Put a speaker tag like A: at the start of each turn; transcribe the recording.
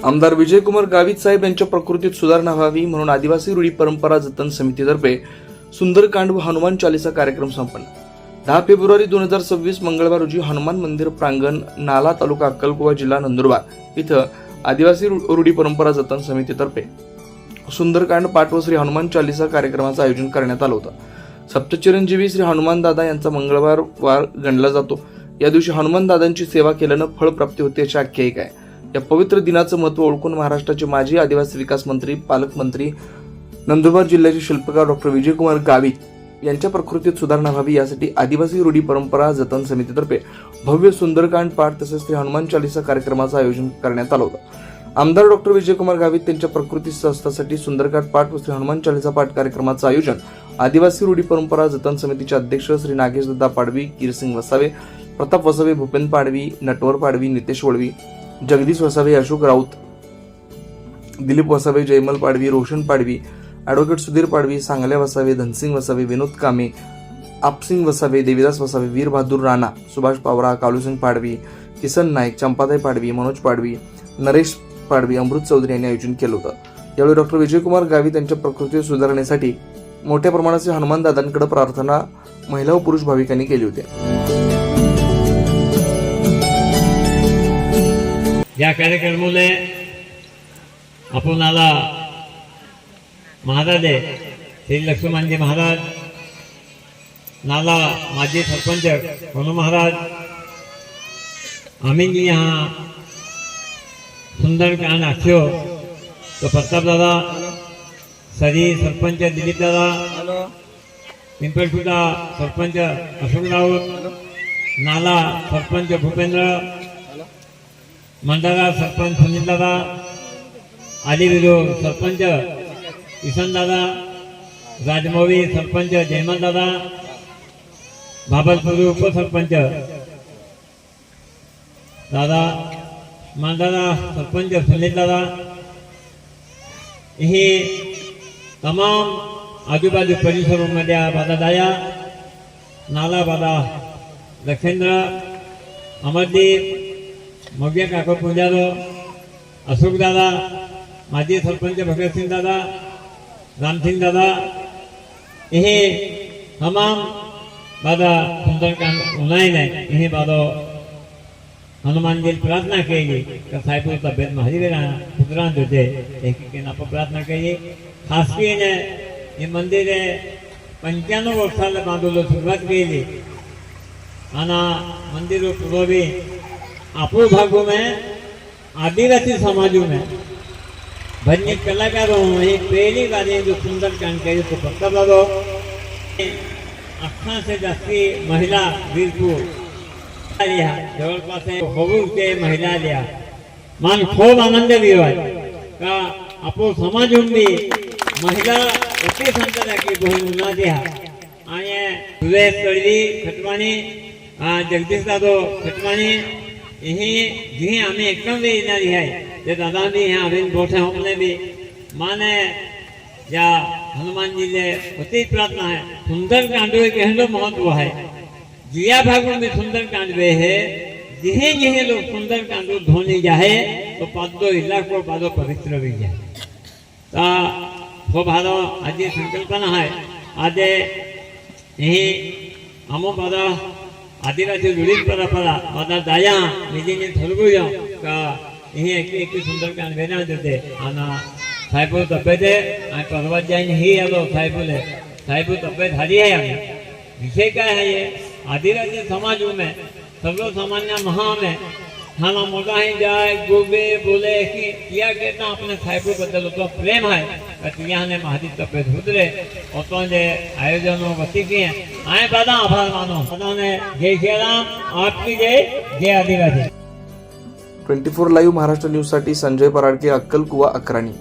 A: आमदार विजयकुमार गावित साहेब यांच्या प्रकृतीत सुधारणा व्हावी म्हणून आदिवासी रूढी परंपरा जतन समितीतर्फे सुंदरकांड व हनुमान चालीसा कार्यक्रम संपन्न. 10 फेब्रुवारी 2026 मंगळवार रोजी हनुमान मंदिर प्रांगण, नाला, तालुका अक्कलकुवा, जिल्हा नंदुरबार इथं आदिवासी रूढी परंपरा जतन समितीतर्फे सुंदरकांड पाठ व श्री हनुमान चालीसा कार्यक्रमाचं आयोजन करण्यात आलं होतं. सप्तचिरंजीवी श्री हनुमान दादा यांचा मंगळवार वार गणला जातो. या दिवशी हनुमान दादांची सेवा केल्यानं फळ प्राप्ती होते अशी आख्यायिका आहे. या पवित्र दिनाचं महत्त्व ओळखून महाराष्ट्राचे माजी आदिवासी विकास मंत्री, पालकमंत्री, नंदुरबार जिल्ह्याचे शिल्पकार डॉक्टर विजयकुमार गावित यांच्या प्रकृतीत सुधारणा व्हावी यासाठी आदिवासी रूढी परंपरा जतन समितीतर्फे भव्य सुंदरकांड पाठ तसेच श्री हनुमान चालीसा कार्यक्रमाचं आयोजन करण्यात आलं होतं. आमदार डॉक्टर विजयकुमार गावित त्यांच्या प्रकृती स्वास्थ्यासाठी सुंदरकांड पाठ व श्री हनुमान चालीसा पाठ कार्यक्रमाचं आयोजन आदिवासी रूढी परंपरा जतन समितीचे अध्यक्ष श्री नागेशदादा पाडवी, कीरसिंग वसावे, प्रताप वसावे, भूपेन पाडवी, नटवर पाडवी, नितेश वळवी, जगदीश वसावे, अशोक राऊत, दिलीप वसावे, जयमल पाडवी, रोशन पाडवी, ॲडव्होकेट सुधीर पाडवी, सांगल्या वसावे, धनसिंग वसावे, विनोद कामे, आपसिंग वसावे, देवीदास वसावे, वीर बहादूर राणा, सुभाष पावरा, कालूसिंग पाडवी, किसन नाईक, चंपाताई पाडवी, मनोज पाडवी, नरेश पाडवी, अमृत चौधरी यांनी आयोजन केलं होतं. यावेळी डॉक्टर विजयकुमार गावित यांच्या प्रकृती सुधारण्यासाठी मोठ्या प्रमाणात हनुमान दादांकडे प्रार्थना महिला व पुरुष भाविकांनी केली होती.
B: या कार्यक्रमामुळे आपणाला महाराज श्री लक्ष्मणजी महाराज, नाला माजी सरपंच कोणू महाराज, आम्ही जी यहाँ सुंदरकांड आख्यो तो प्रताप दादा, सरी सरपंच दिलीप दादा, पिंपळखुटा सरपंच अशोक राऊत, नाला सरपंच भूपेंद्र, मंडारा सरपंच सुनील दादा, आदिविरो सरपंच किसन दादा, राजमौली सरपंच जयमल दादा, भाबलपूर उपसरपंच दादा, मंडारा सरपंच सुनील दादा, हे तमाम आजूबाजू परिसरामध्ये बाधा दाया, नाला बाधा लखेंद्र, अमरदीप, मव्य काका पुजारो, अशोक दादा, माजी सरपंच भगतसिंग दादा, रामसिंग दादा, हे तमाम बाधा सुंदरकांड उन्हाई नाही हे बाधो हनुमान जी प्रार्थना केली का साहेब तब्येत माझी वेळा सुधरांत होते एक प्रार्थना केली. खास કરીને हे मंदिर 95 वर्षाला बांधूला सुरुवात केली आणि मंदिर पूर्वी आपो भागों में आदिवासी समाजों में भजन कलाकारों में पहली बार जो सुंदरकांड करे तो पक्का बाबो अख्खा से जास्ती महिला वीरपूर लिया जवळपास होऊ ते महिला लिया मान खूप आनंद विवाय का आपो समाजों भी महिला अति संख्या की बहन उन्हा द्या आणि सुरेश तळवी खटवाणी, जगदीश दादो खटवाणी यही जी आम्ही एकदम भी येणारी आहे ते दादा भी यहाँ अभी बोठे हमने भी माने या हनुमान जी ने अति प्रार्थना है सुंदरकांड के हलो महत्व है जिया भागों में सुंदरकांड वे है जिहे जिहे लोग सुंदरकांड धोने जाए तो पादो इलाको पादो पवित्र भी जाए ता वो भारो आज संकल्पना है आज यही अमो पादा आदिवासी रूढी परंपरा माझा दाया निधीने ठरवूया का हे एक सुंदरकांड वेना देते आणि साहेब तब्येत आहे आणि परवा जाईन ही आलो साहेब तब्येत हारी आहे. आम्ही विषय काय आहे आदिवासी समाज में सर्व सामान्य महा में हाँ मोटा ही जाए गोबे बोले कि किया कहता अपने साहेब बद्दल तो प्रेम है कटियाने महादी तपे धुदरे ओतो जे आयोजन वती के आए दादा आभार मानो दादा जय श्री राम आपकी जय आदिवासी
A: 24 लाईव्ह महाराष्ट्र न्यूज साठी संजय पराडके, अक्कलकुवा, अक्राणी.